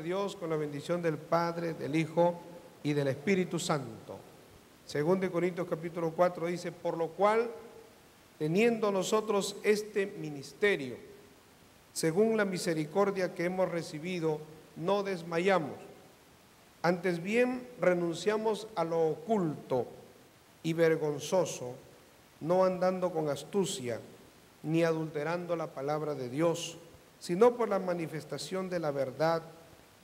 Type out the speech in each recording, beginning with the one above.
Dios con la bendición del Padre, del Hijo y del Espíritu Santo. Según de Corintios capítulo 4 dice: por lo cual, teniendo nosotros este ministerio, según la misericordia que hemos recibido, no desmayamos. Antes bien, renunciamos a lo oculto y vergonzoso, no andando con astucia, ni adulterando la palabra de Dios, sino por la manifestación de la verdad,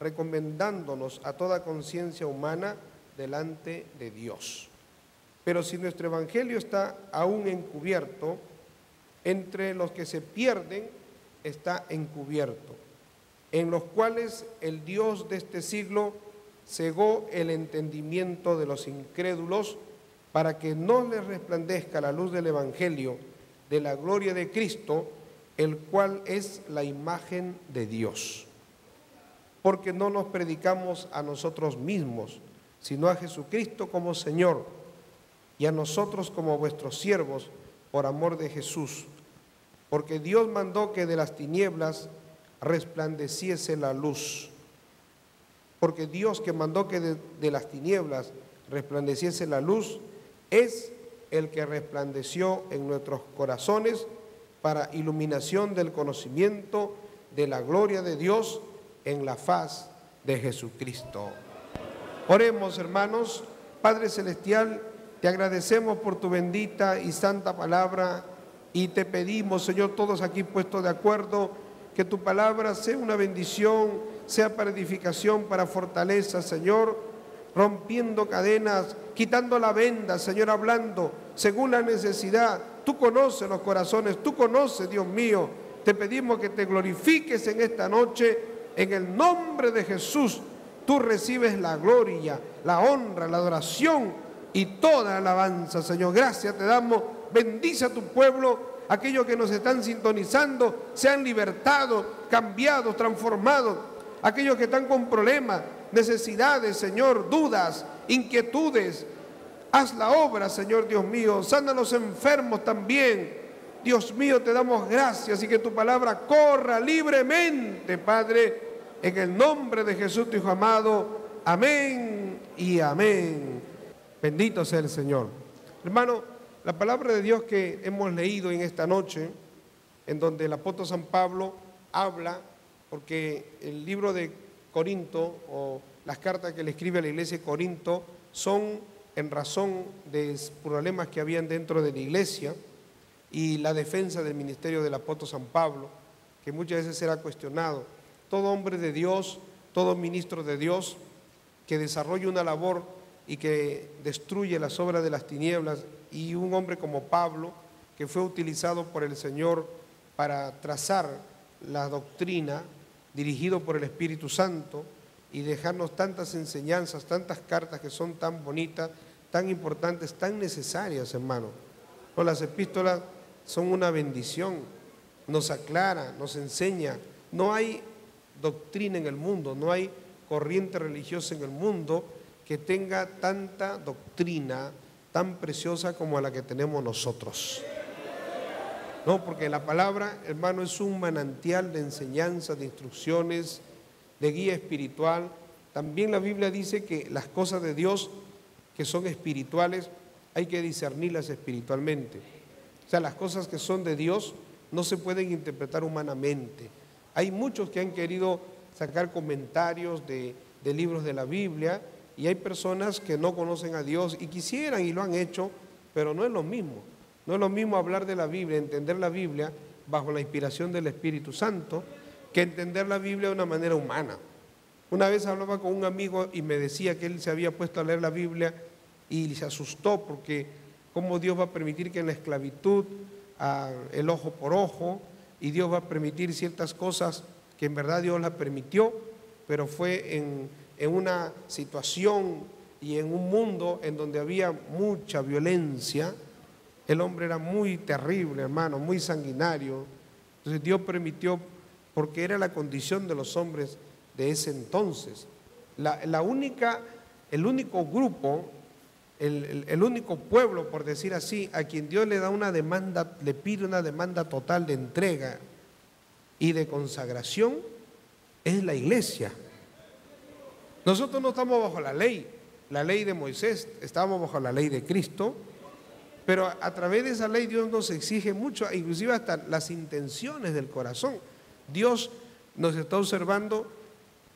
recomendándonos a toda conciencia humana delante de Dios. Pero si nuestro evangelio está aún encubierto, entre los que se pierden está encubierto, en los cuales el Dios de este siglo cegó el entendimiento de los incrédulos, para que no les resplandezca la luz del evangelio de la gloria de Cristo, el cual es la imagen de Dios. Porque no nos predicamos a nosotros mismos, sino a Jesucristo como Señor, y a nosotros como vuestros siervos, por amor de Jesús. Porque Dios mandó que de las tinieblas resplandeciese la luz. Porque Dios, que mandó que de las tinieblas resplandeciese la luz, es el que resplandeció en nuestros corazones para iluminación del conocimiento de la gloria de Dios en la faz de Jesucristo. Oremos, hermanos. Padre celestial, te agradecemos por tu bendita y santa palabra, y te pedimos, Señor, todos aquí puestos de acuerdo, que tu palabra sea una bendición, sea para edificación, para fortaleza, Señor, rompiendo cadenas, quitando la venda, Señor, hablando según la necesidad. Tú conoces los corazones, tú conoces, Dios mío. Te pedimos que te glorifiques en esta noche, en el nombre de Jesús. Tú recibes la gloria, la honra, la adoración y toda alabanza, Señor. Gracias te damos. Bendice a tu pueblo. Aquellos que nos están sintonizando sean libertados, cambiados, transformados. Aquellos que están con problemas, necesidades, Señor, dudas, inquietudes. Haz la obra, Señor Dios mío. Sana a los enfermos también. Dios mío, te damos gracias, y que tu palabra corra libremente, Padre, en el nombre de Jesús, tu Hijo amado. Amén y amén. Bendito sea el Señor. Hermano, la palabra de Dios que hemos leído en esta noche, en donde el apóstol San Pablo habla, porque el libro de Corinto, o las cartas que le escribe a la iglesia de Corinto, son en razón de problemas que habían dentro de la iglesia y la defensa del ministerio del apóstol San Pablo, que muchas veces será cuestionado. Todo hombre de Dios, todo ministro de Dios que desarrolle una labor y que destruye las obras de las tinieblas, y un hombre como Pablo, que fue utilizado por el Señor para trazar la doctrina, dirigido por el Espíritu Santo, y dejarnos tantas enseñanzas, tantas cartas que son tan bonitas, tan importantes, tan necesarias, hermano. No, las epístolas son una bendición, nos aclara, nos enseña. No hay doctrina en el mundo, no hay corriente religiosa en el mundo que tenga tanta doctrina tan preciosa como la que tenemos nosotros. No, porque la palabra, hermano, es un manantial de enseñanza, de instrucciones, de guía espiritual. También la Biblia dice que las cosas de Dios que son espirituales hay que discernirlas espiritualmente. O sea, las cosas que son de Dios no se pueden interpretar humanamente. Hay muchos que han querido sacar comentarios de libros de la Biblia, y hay personas que no conocen a Dios y quisieran, y lo han hecho, pero no es lo mismo. No es lo mismo hablar de la Biblia, entender la Biblia bajo la inspiración del Espíritu Santo, que entender la Biblia de una manera humana. Una vez hablaba con un amigo y me decía que él se había puesto a leer la Biblia y se asustó, porque cómo Dios va a permitir que en la esclavitud el ojo por ojo, y Dios va a permitir ciertas cosas que en verdad Dios las permitió, pero fue en una situación y en un mundo en donde había mucha violencia. El hombre era muy terrible, hermano, muy sanguinario. Entonces Dios permitió, porque era la condición de los hombres de ese entonces. El único grupo, el único pueblo, por decir así, a quien Dios le da una demanda, le pide una demanda total de entrega y de consagración, es la iglesia. Nosotros no estamos bajo la ley de Moisés, estamos bajo la ley de Cristo, pero a través de esa ley Dios nos exige mucho, inclusive hasta las intenciones del corazón. Dios nos está observando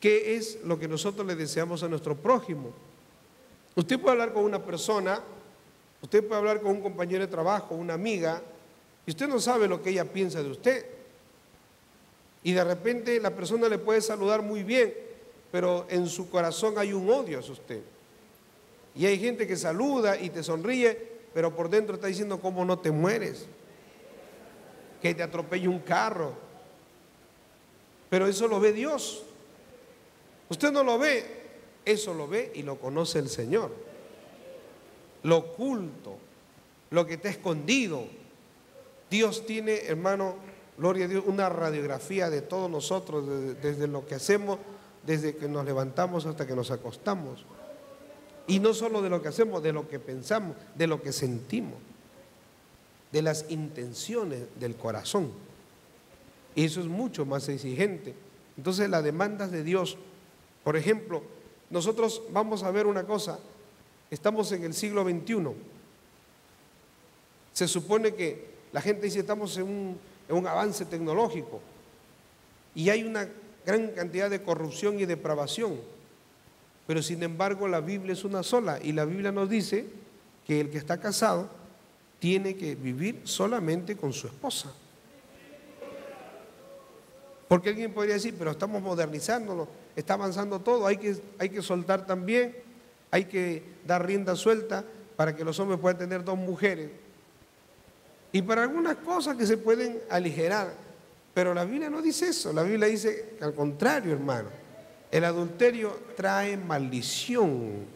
qué es lo que nosotros le deseamos a nuestro prójimo. Usted puede hablar con una persona, usted puede hablar con un compañero de trabajo, una amiga, y usted no sabe lo que ella piensa de usted. Y de repente la persona le puede saludar muy bien, pero en su corazón hay un odio hacia usted. Y hay gente que saluda y te sonríe, pero por dentro está diciendo: ¿cómo no te mueres? Que te atropelle un carro. Pero eso lo ve Dios. Usted no lo ve, eso lo ve y lo conoce el Señor. Lo oculto, lo que está escondido. Dios tiene, hermano, gloria a Dios, una radiografía de todos nosotros, desde lo que hacemos, desde que nos levantamos hasta que nos acostamos. Y no solo de lo que hacemos, de lo que pensamos, de lo que sentimos, de las intenciones del corazón. Y eso es mucho más exigente. Entonces, las demandas de Dios, por ejemplo, nosotros vamos a ver una cosa, estamos en el siglo XXI. Se supone que la gente dice: estamos en un avance tecnológico, y hay una gran cantidad de corrupción y depravación. Pero sin embargo la Biblia es una sola, y la Biblia nos dice que el que está casado tiene que vivir solamente con su esposa. Porque alguien podría decir: pero estamos modernizándolo, está avanzando todo, hay que soltar también, hay que dar rienda suelta para que los hombres puedan tener 2 mujeres. Y para algunas cosas que se pueden aligerar, pero la Biblia no dice eso. La Biblia dice que al contrario, hermano, el adulterio trae maldición.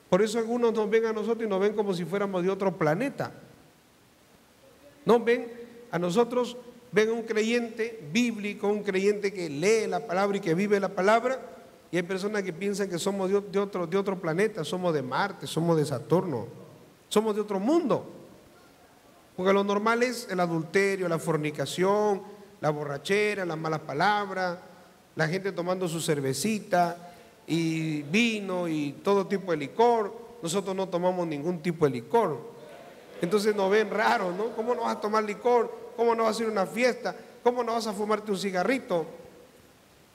Por eso algunos nos ven a nosotros y nos ven como si fuéramos de otro planeta. Nos ven a nosotros, ven a un creyente bíblico, un creyente que lee la palabra y que vive la palabra, y hay personas que piensan que somos de otro planeta, somos de Marte, somos de Saturno, somos de otro mundo. Porque lo normal es el adulterio, la fornicación, la borrachera, las malas palabras, la gente tomando su cervecita y vino y todo tipo de licor. Nosotros no tomamos ningún tipo de licor. Entonces nos ven raros, ¿no? ¿Cómo no vas a tomar licor? ¿Cómo no vas a ir a una fiesta? ¿Cómo no vas a fumarte un cigarrito?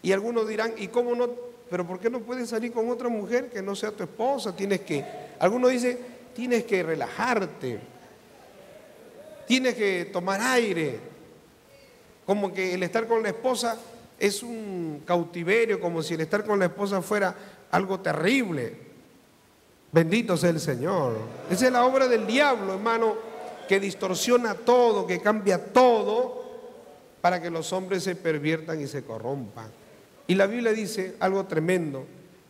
Y algunos dirán: ¿y cómo no? ¿Pero por qué no puedes salir con otra mujer que no sea tu esposa? Algunos dicen: tienes que relajarte, tienes que tomar aire. Como que el estar con la esposa es un cautiverio, como si el estar con la esposa fuera algo terrible. Bendito sea el Señor. Esa es la obra del diablo, hermano, que distorsiona todo, que cambia todo para que los hombres se perviertan y se corrompan. Y la Biblia dice algo tremendo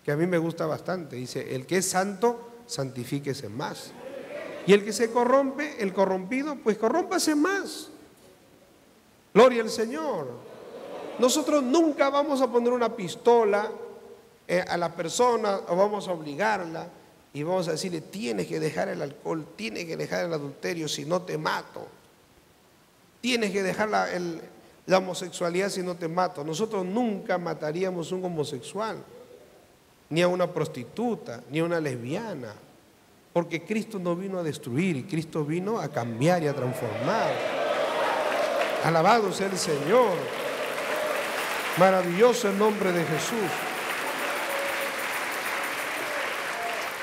que a mí me gusta bastante. Dice: el que es santo, santifíquese más. Y el que se corrompe, el corrompido, pues corrómpase más. Gloria al Señor. Nosotros nunca vamos a poner una pistola a la persona, o vamos a obligarla y vamos a decirle: tienes que dejar el alcohol, tienes que dejar el adulterio, si no te mato. Tienes que dejar la homosexualidad, si no te mato. Nosotros nunca mataríamos a un homosexual, ni a una prostituta, ni a una lesbiana, porque Cristo no vino a destruir, Cristo vino a cambiar y a transformar. Alabado sea el Señor. Maravilloso el nombre de Jesús.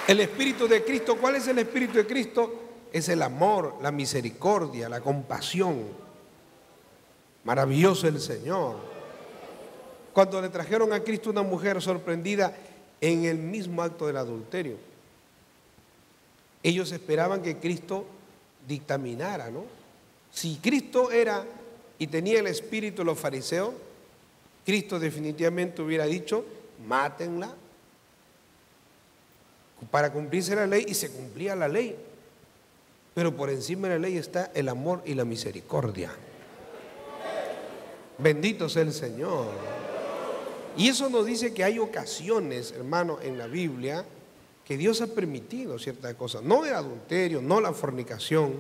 El Espíritu de Cristo, ¿cuál es el Espíritu de Cristo? Es el amor, la misericordia, la compasión. Maravilloso el Señor. Cuando le trajeron a Cristo una mujer sorprendida en el mismo acto del adulterio, ellos esperaban que Cristo dictaminara, ¿no? Si Cristo era y tenía el espíritu de los fariseos, Cristo definitivamente hubiera dicho: mátenla, para cumplirse la ley, y se cumplía la ley. Pero por encima de la ley está el amor y la misericordia. Bendito sea el Señor. Y eso nos dice que hay ocasiones, hermano, en la Biblia que Dios ha permitido ciertas cosas. No el adulterio, no la fornicación.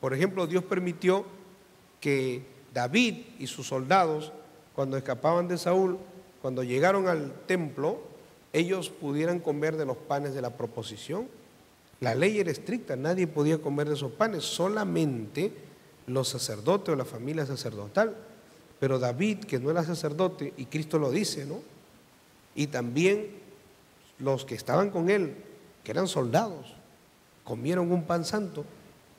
Por ejemplo, Dios permitió que David y sus soldados, cuando escapaban de Saúl, cuando llegaron al templo, ellos pudieran comer de los panes de la proposición. La ley era estricta, nadie podía comer de esos panes, solamente los sacerdotes o la familia sacerdotal. Pero David, que no era sacerdote, y Cristo lo dice, ¿no? Y también los que estaban con él, que eran soldados, comieron un pan santo.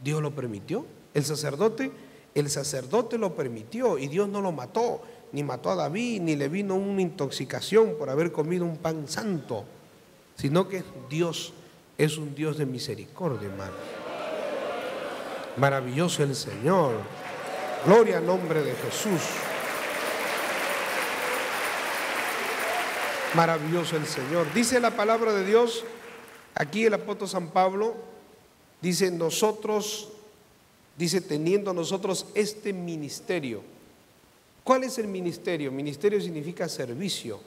Dios lo permitió. El sacerdote lo permitió y Dios no lo mató, ni mató a David, ni le vino una intoxicación por haber comido un pan santo, sino que Dios es un Dios de misericordia, hermano. Maravilloso el Señor. Gloria al nombre de Jesús. Maravilloso el Señor. Dice la palabra de Dios, aquí el apóstol San Pablo, dice teniendo nosotros este ministerio. ¿Cuál es el ministerio? Ministerio significa servicio,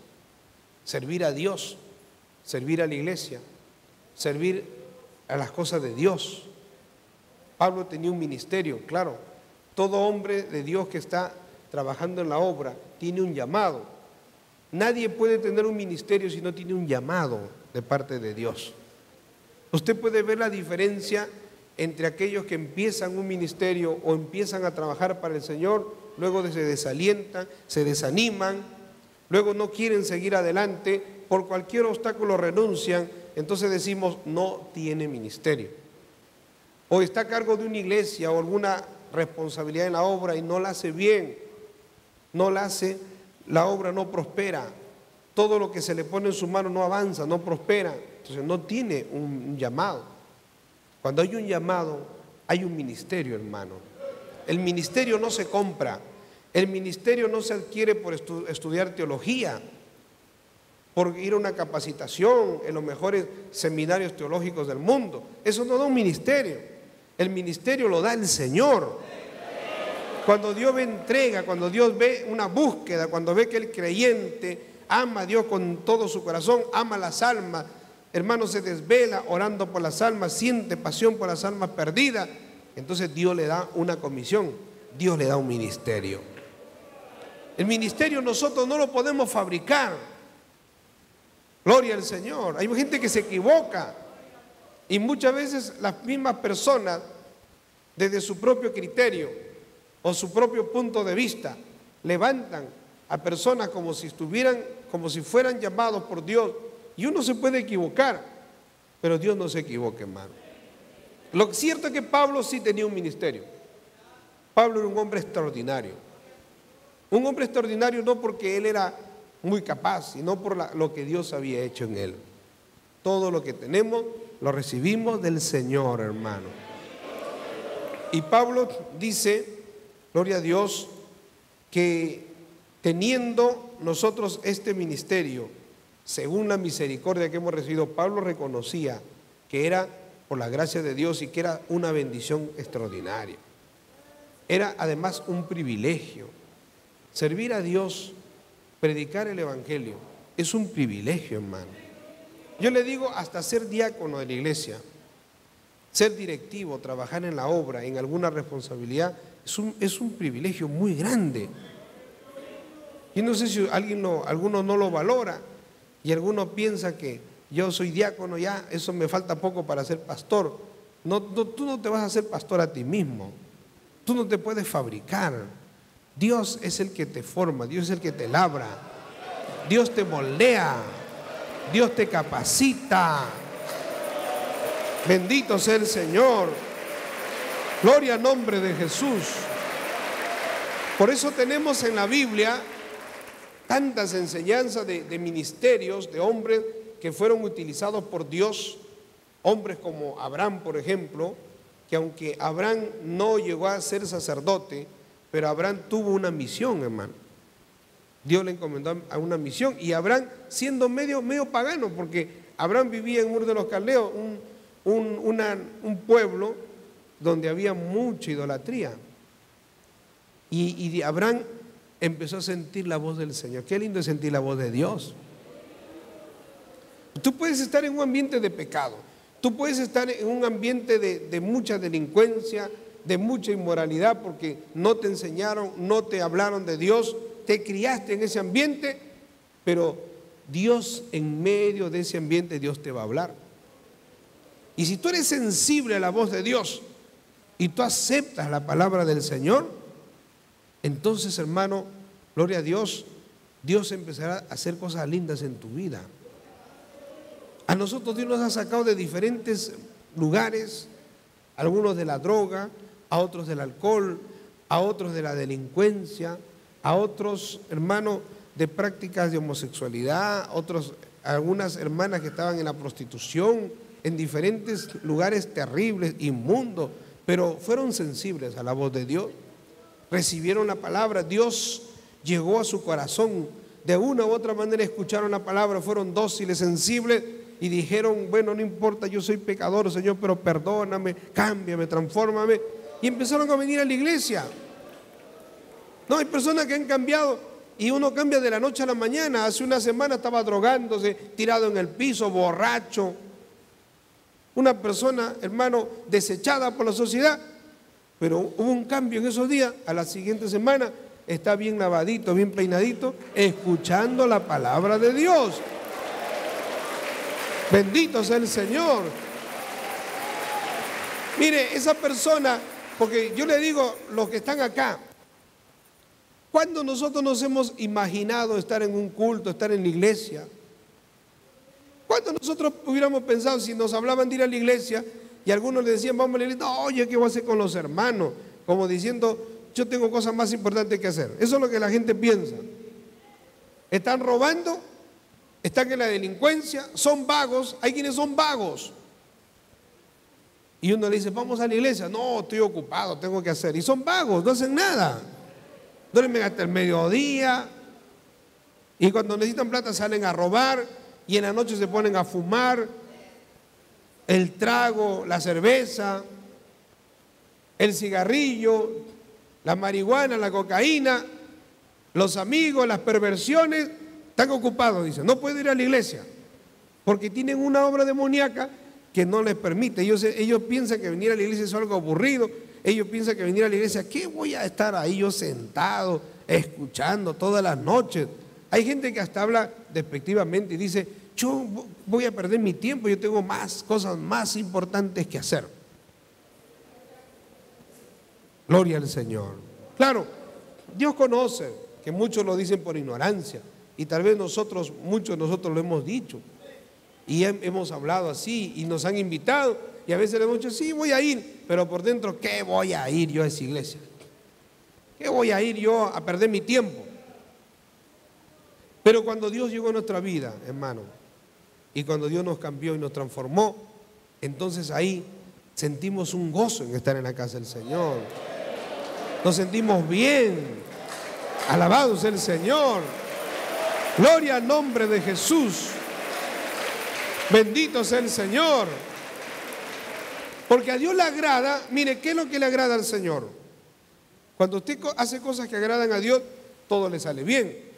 servir a Dios, servir a la iglesia, servir a las cosas de Dios. Pablo tenía un ministerio, claro. Todo hombre de Dios que está trabajando en la obra tiene un llamado. Nadie puede tener un ministerio si no tiene un llamado de parte de Dios. Usted puede ver la diferencia entre aquellos que empiezan un ministerio o empiezan a trabajar para el Señor, luego se desalientan, se desaniman, luego no quieren seguir adelante, por cualquier obstáculo renuncian, entonces decimos no tiene ministerio. O está a cargo de una iglesia o alguna responsabilidad en la obra y no la hace bien, la obra no prospera, todo lo que se le pone en su mano no avanza, no prospera, entonces no tiene un llamado. Cuando hay un llamado, hay un ministerio, hermano. El ministerio no se compra, el ministerio no se adquiere por estudiar teología, por ir a una capacitación en los mejores seminarios teológicos del mundo. Eso no da un ministerio, el ministerio lo da el Señor. Cuando Dios ve entrega, cuando Dios ve una búsqueda, cuando ve que el creyente ama a Dios con todo su corazón, ama las almas, hermano, se desvela orando por las almas, siente pasión por las almas perdidas, entonces Dios le da una comisión, Dios le da un ministerio. El ministerio nosotros no lo podemos fabricar. Gloria al Señor. Hay gente que se equivoca y muchas veces las mismas personas, desde su propio criterio o su propio punto de vista, levantan a personas como si fueran llamados por Dios. Y uno se puede equivocar, pero Dios no se equivoca, hermano. Lo cierto es que Pablo sí tenía un ministerio. Pablo era un hombre extraordinario. Un hombre extraordinario no porque él era muy capaz, sino por lo que Dios había hecho en él. Todo lo que tenemos lo recibimos del Señor, hermano. Y Pablo dice, gloria a Dios, que teniendo nosotros este ministerio, según la misericordia que hemos recibido, Pablo reconocía que era por la gracia de Dios y que era una bendición extraordinaria. Era además un privilegio. Servir a Dios, predicar el Evangelio, es un privilegio, hermano. Yo le digo, hasta ser diácono de la iglesia, ser directivo, trabajar en la obra, en alguna responsabilidad, es un privilegio muy grande. Yo no sé si alguno no lo valora. Y alguno piensa que yo soy diácono, ya, eso me falta poco para ser pastor. Tú no te vas a hacer pastor a ti mismo. Tú no te puedes fabricar. Dios es el que te forma, Dios es el que te labra. Dios te moldea, Dios te capacita. Bendito sea el Señor. Gloria al nombre de Jesús. Por eso tenemos en la Biblia tantas enseñanzas de ministerios, de hombres que fueron utilizados por Dios, hombres como Abraham, por ejemplo, que aunque Abraham no llegó a ser sacerdote, pero Abraham tuvo una misión, hermano. Dios le encomendó a una misión, y Abraham siendo medio pagano, porque Abraham vivía en Ur de los Caldeos, un pueblo donde había mucha idolatría, y Abraham empezó a sentir la voz del Señor. Qué lindo es sentir la voz de Dios. Tú puedes estar en un ambiente de pecado, tú puedes estar en un ambiente de mucha delincuencia, de mucha inmoralidad, porque no te enseñaron, no te hablaron de Dios, te criaste en ese ambiente, pero Dios en medio de ese ambiente, Dios te va a hablar. Y si tú eres sensible a la voz de Dios y tú aceptas la palabra del Señor, entonces, hermano, gloria a Dios, Dios empezará a hacer cosas lindas en tu vida. A nosotros Dios nos ha sacado de diferentes lugares, algunos de la droga, a otros del alcohol, a otros de la delincuencia, a otros, hermano, de prácticas de homosexualidad, algunas hermanas que estaban en la prostitución, en diferentes lugares terribles, inmundos, pero fueron sensibles a la voz de Dios, recibieron la palabra, Dios llegó a su corazón, de una u otra manera escucharon la palabra, fueron dóciles, sensibles y dijeron, bueno, no importa, yo soy pecador, Señor, pero perdóname, cámbiame, transfórmame, y empezaron a venir a la iglesia. No, hay personas que han cambiado y uno cambia de la noche a la mañana. Hace una semana estaba drogándose, tirado en el piso, borracho. Una persona, hermano, desechada por la sociedad, pero hubo un cambio en esos días. A la siguiente semana está bien lavadito, bien peinadito, escuchando la palabra de Dios. Bendito sea el Señor. Mire, esa persona, porque yo le digo, los que están acá, ¿cuándo nosotros nos hemos imaginado estar en un culto, estar en la iglesia? ¿Cuándo nosotros hubiéramos pensado, si nos hablaban de ir a la iglesia y algunos le decían, vamos a la iglesia, no, oye, ¿qué voy a hacer con los hermanos? Como diciendo, yo tengo cosas más importantes que hacer. Eso es lo que la gente piensa. Están robando, están en la delincuencia, son vagos, hay quienes son vagos. Y uno le dice, vamos a la iglesia, no, estoy ocupado, tengo que hacer. Y son vagos, no hacen nada. Duermen hasta el mediodía y cuando necesitan plata salen a robar y en la noche se ponen a fumar el trago, la cerveza, el cigarrillo, la marihuana, la cocaína, los amigos, las perversiones. Están ocupados, dicen, no pueden ir a la iglesia porque tienen una obra demoníaca que no les permite. Ellos piensan que venir a la iglesia es algo aburrido. Ellos piensan que venir a la iglesia, ¿qué voy a estar ahí yo sentado, escuchando todas las noches? Hay gente que hasta habla despectivamente y dice, yo voy a perder mi tiempo, yo tengo cosas más importantes que hacer. Gloria al Señor. Claro, Dios conoce que muchos lo dicen por ignorancia y tal vez muchos de nosotros lo hemos dicho y hemos hablado así y nos han invitado y a veces le hemos dicho, sí, voy a ir, pero por dentro, ¿qué voy a ir yo a esa iglesia? ¿Qué voy a ir yo a perder mi tiempo? Pero cuando Dios llegó a nuestra vida, hermano, y cuando Dios nos cambió y nos transformó, entonces ahí sentimos un gozo en estar en la casa del Señor. Nos sentimos bien. Alabado sea el Señor. Gloria al nombre de Jesús. Bendito sea el Señor. Porque a Dios le agrada, mire, ¿qué es lo que le agrada al Señor? Cuando usted hace cosas que agradan a Dios, todo le sale bien.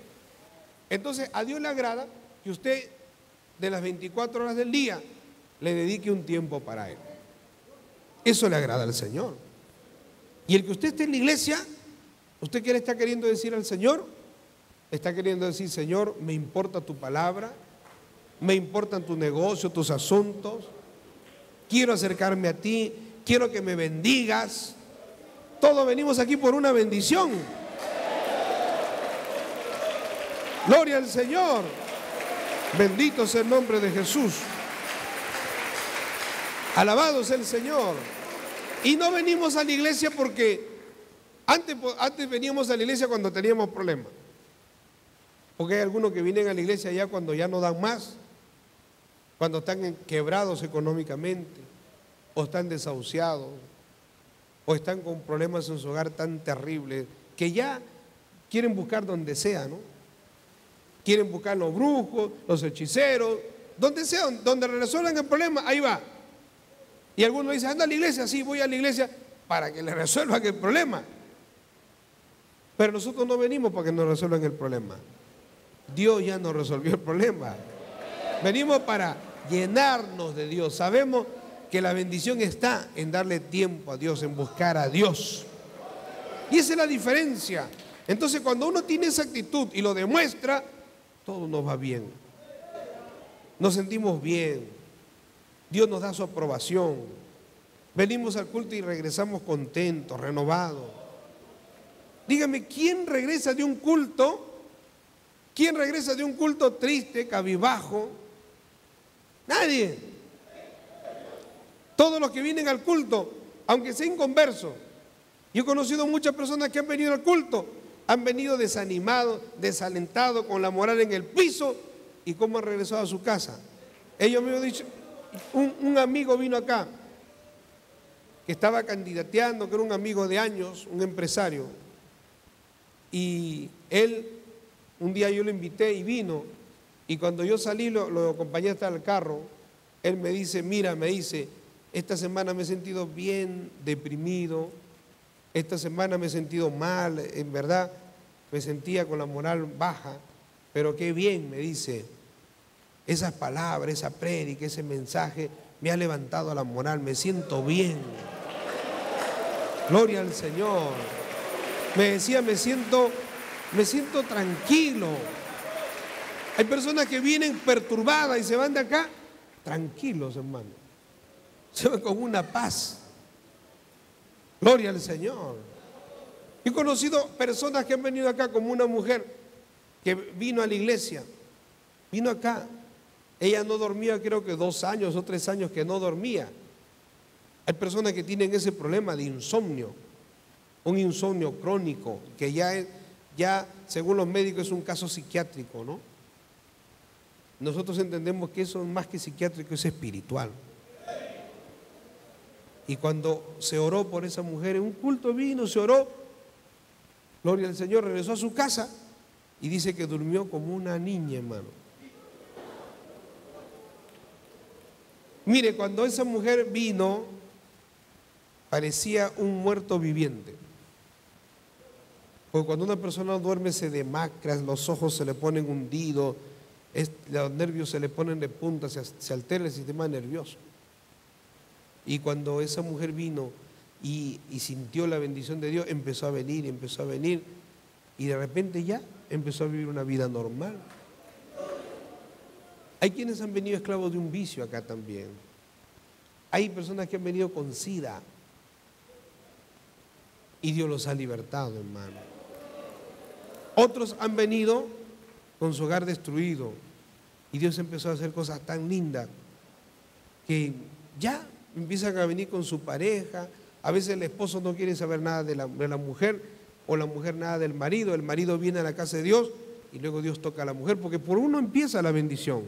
Entonces, a Dios le agrada que usted de las 24 horas del día le dedique un tiempo para Él. Eso le agrada al Señor. Y el que usted esté en la iglesia, ¿usted qué le está queriendo decir al Señor? Está queriendo decir, Señor, me importa tu palabra, me importan tu negocio, tus asuntos. Quiero acercarme a ti, quiero que me bendigas. Todos venimos aquí por una bendición. Gloria al Señor. Bendito sea el nombre de Jesús. Alabado sea el Señor. Y no venimos a la iglesia porque antes veníamos a la iglesia cuando teníamos problemas. Porque hay algunos que vienen a la iglesia ya cuando ya no dan más, cuando están quebrados económicamente, o están desahuciados, o están con problemas en su hogar tan terribles, que ya quieren buscar donde sea, ¿no? Quieren buscar los brujos, los hechiceros, donde sea, donde resuelvan el problema, ahí va. Y algunos dicen, anda a la iglesia, sí, voy a la iglesia para que le resuelvan el problema. Pero nosotros no venimos para que nos resuelvan el problema. Dios ya nos resolvió el problema. Venimos para llenarnos de Dios. Sabemos que la bendición está en darle tiempo a Dios, en buscar a Dios. Y esa es la diferencia. Entonces, cuando uno tiene esa actitud y lo demuestra, todo nos va bien. Nos sentimos bien. Dios nos da su aprobación. Venimos al culto y regresamos contentos, renovados. Dígame, ¿quién regresa de un culto? ¿Quién regresa de un culto triste, cabizbajo? Nadie. Todos los que vienen al culto, aunque sean inconversos. Yo he conocido muchas personas que han venido al culto, han venido desanimados, desalentados, con la moral en el piso, y cómo han regresado a su casa. Ellos me han dicho, un amigo vino acá, que estaba candidateando, que era un amigo de años, un empresario, y él, un día yo lo invité y vino, y cuando yo salí, lo acompañé hasta el carro, él me dice, mira, me dice, esta semana me he sentido bien deprimido, esta semana me he sentido mal, en verdad, me sentía con la moral baja, pero qué bien, me dice, esas palabras, esa prédica, ese mensaje, me ha levantado la moral, me siento bien. Gloria al Señor. Me decía, me siento tranquilo. Hay personas que vienen perturbadas y se van de acá tranquilos, hermano. Se van con una paz. Gloria al Señor. He conocido personas que han venido acá, como una mujer que vino a la iglesia, vino acá. Ella no dormía, creo que 2 años o 3 años que no dormía. Hay personas que tienen ese problema de insomnio, un insomnio crónico, que ya según los médicos es un caso psiquiátrico, ¿no? Nosotros entendemos que eso más que psiquiátrico es espiritual. Y cuando se oró por esa mujer, en un culto vino, se oró, gloria al Señor, regresó a su casa y dice que durmió como una niña, hermano. Mire, cuando esa mujer vino, parecía un muerto viviente. Porque cuando una persona duerme se demacra, los ojos se le ponen hundidos, los nervios se le ponen de punta, se altera el sistema nervioso. Y cuando esa mujer vino y sintió la bendición de Dios, empezó a venir y de repente ya empezó a vivir una vida normal. Hay quienes han venido esclavos de un vicio acá también. Hay personas que han venido con SIDA y Dios los ha libertado, hermano. Otros han venido con su hogar destruido y Dios empezó a hacer cosas tan lindas que ya empiezan a venir con su pareja. A veces el esposo no quiere saber nada de la mujer, o la mujer nada del marido. El marido viene a la casa de Dios y luego Dios toca a la mujer, porque por uno empieza la bendición.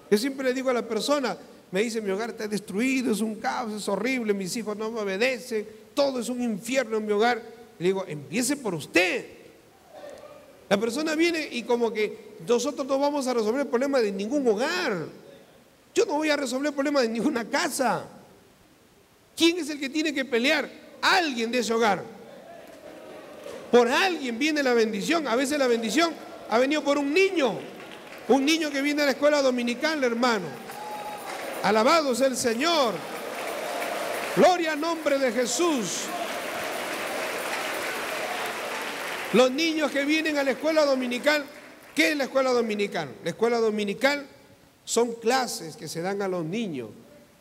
Yo siempre le digo a la persona, me dice, mi hogar está destruido, es un caos, es horrible, mis hijos no me obedecen, todo es un infierno en mi hogar. Le digo, empiece por usted. La persona viene y como que nosotros no vamos a resolver el problema de ningún hogar. Yo no voy a resolver el problema de ninguna casa. ¿Quién es el que tiene que pelear? Alguien de ese hogar. Por alguien viene la bendición. A veces la bendición ha venido por un niño que viene a la escuela dominical, hermano. Alabado sea el Señor. Gloria al nombre de Jesús. Los niños que vienen a la escuela dominical, ¿qué es la escuela dominical? La escuela dominical son clases que se dan a los niños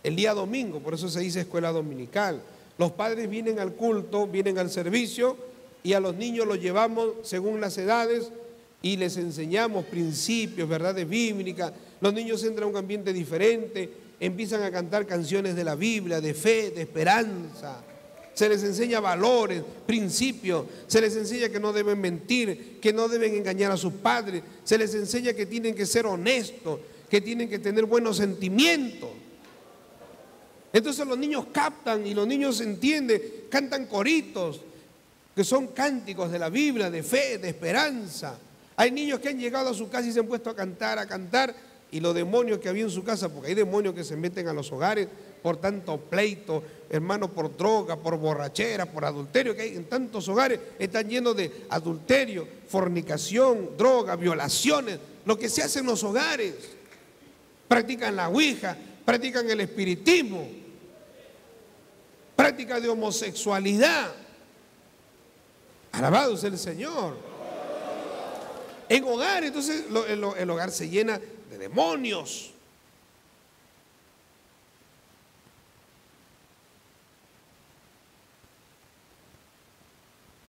el día domingo, por eso se dice escuela dominical. Los padres vienen al culto, vienen al servicio y a los niños los llevamos según las edades y les enseñamos principios, verdades bíblicas. Los niños entran a un ambiente diferente, empiezan a cantar canciones de la Biblia, de fe, de esperanza. Se les enseña valores, principios, se les enseña que no deben mentir, que no deben engañar a sus padres, se les enseña que tienen que ser honestos, que tienen que tener buenos sentimientos. Entonces los niños captan y los niños entienden, cantan coritos, que son cánticos de la Biblia, de fe, de esperanza. Hay niños que han llegado a su casa y se han puesto a cantar, y los demonios que había en su casa, porque hay demonios que se meten a los hogares por tanto pleito, hermano, por droga, por borrachera, por adulterio, que hay en tantos hogares, están llenos de adulterio, fornicación, droga, violaciones, lo que se hace en los hogares. Practican la ouija, practican el espiritismo, práctica de homosexualidad. Alabado sea el Señor. en hogar, entonces el hogar se llena de demonios.